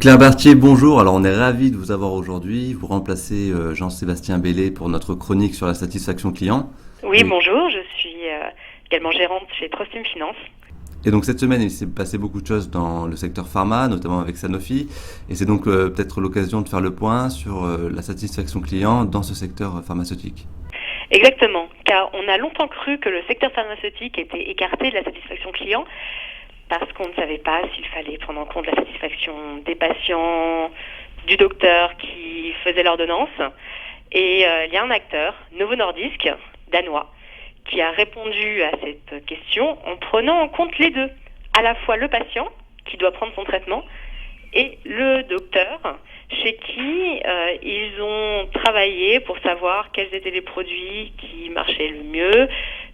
Claire Berthier, bonjour. Alors on est ravi de vous avoir aujourd'hui. Vous remplacez Jean-Sébastien Bellé pour notre chronique sur la satisfaction client. Oui, Et, bonjour, je suis également gérante chez Trustim Finance. et donc cette semaine, il s'est passé beaucoup de choses dans le secteur pharma, notamment avec Sanofi. Et c'est donc peut-être l'occasion de faire le point sur la satisfaction client dans ce secteur pharmaceutique. Exactement, car on a longtemps cru que le secteur pharmaceutique était écarté de la satisfaction client parce qu'on ne savait pas s'il fallait prendre en compte la satisfaction des patients, du docteur qui faisait l'ordonnance. Et il y a un acteur, Novo Nordisk, danois, qui a répondu à cette question en prenant en compte les deux, à la fois le patient qui doit prendre son traitement et le docteur chez qui ils ont travaillé pour savoir quels étaient les produits qui marchaient le mieux,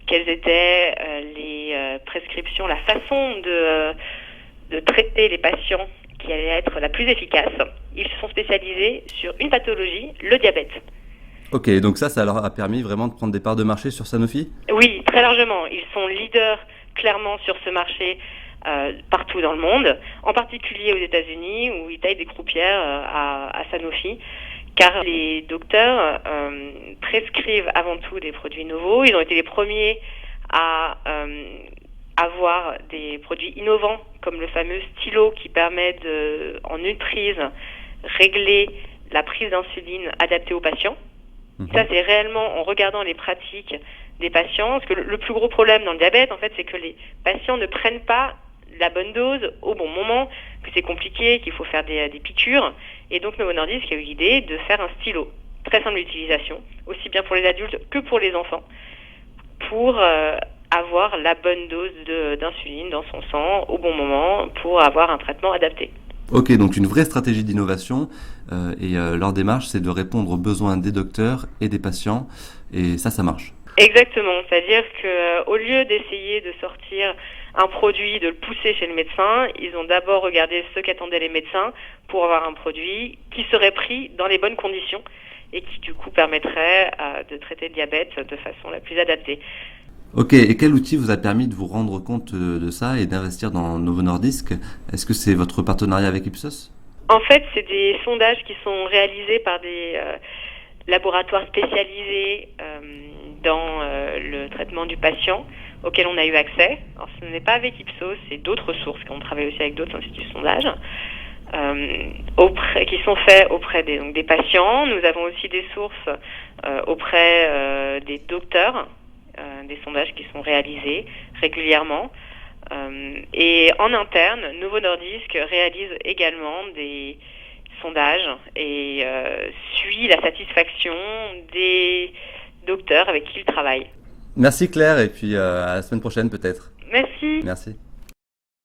quelles étaient les prescriptions, la façon de traiter les patients qui allait être la plus efficace. Ils se sont spécialisés sur une pathologie, le diabète. Ok, donc ça leur a permis vraiment de prendre des parts de marché sur Sanofi. Oui, très largement. Ils sont leaders clairement sur ce marché partout dans le monde, en particulier aux États-Unis où ils taillent des croupières à Sanofi, car les docteurs prescrivent avant tout des produits nouveaux. Ils ont été les premiers à avoir des produits innovants comme le fameux stylo qui permet en une prise régler la prise d'insuline adaptée aux patients. Ça, c'est réellement en regardant les pratiques des patients. Parce que le plus gros problème dans le diabète, en fait, c'est que les patients ne prennent pas la bonne dose au bon moment, que c'est compliqué, qu'il faut faire des piqûres. Et donc, Novo Nordisk a eu l'idée de faire un stylo, très simple d'utilisation, aussi bien pour les adultes que pour les enfants, pour avoir la bonne dose d'insuline dans son sang au bon moment pour avoir un traitement adapté. Ok, donc une vraie stratégie d'innovation leur démarche, c'est de répondre aux besoins des docteurs et des patients, et ça marche. Exactement, c'est-à-dire qu'au lieu d'essayer de sortir un produit, de le pousser chez le médecin, ils ont d'abord regardé ce qu'attendaient les médecins pour avoir un produit qui serait pris dans les bonnes conditions et qui du coup permettrait de traiter le diabète de façon la plus adaptée. Ok, et quel outil vous a permis de vous rendre compte de ça et d'investir dans Novo Nordisk? Est-ce que c'est votre partenariat avec Ipsos? En fait, c'est des sondages qui sont réalisés par des laboratoires spécialisés dans le traitement du patient auxquels on a eu accès. Alors, ce n'est pas avec Ipsos, c'est d'autres sources, qu'on travaille aussi avec d'autres instituts de sondage, qui sont faits auprès des patients. Nous avons aussi des sources auprès des docteurs, des sondages qui sont réalisés régulièrement. Et en interne, Novo Nordisk réalise également des sondages et suit la satisfaction des docteurs avec qui il travaille. Merci Claire, et puis à la semaine prochaine peut-être. Merci. Merci.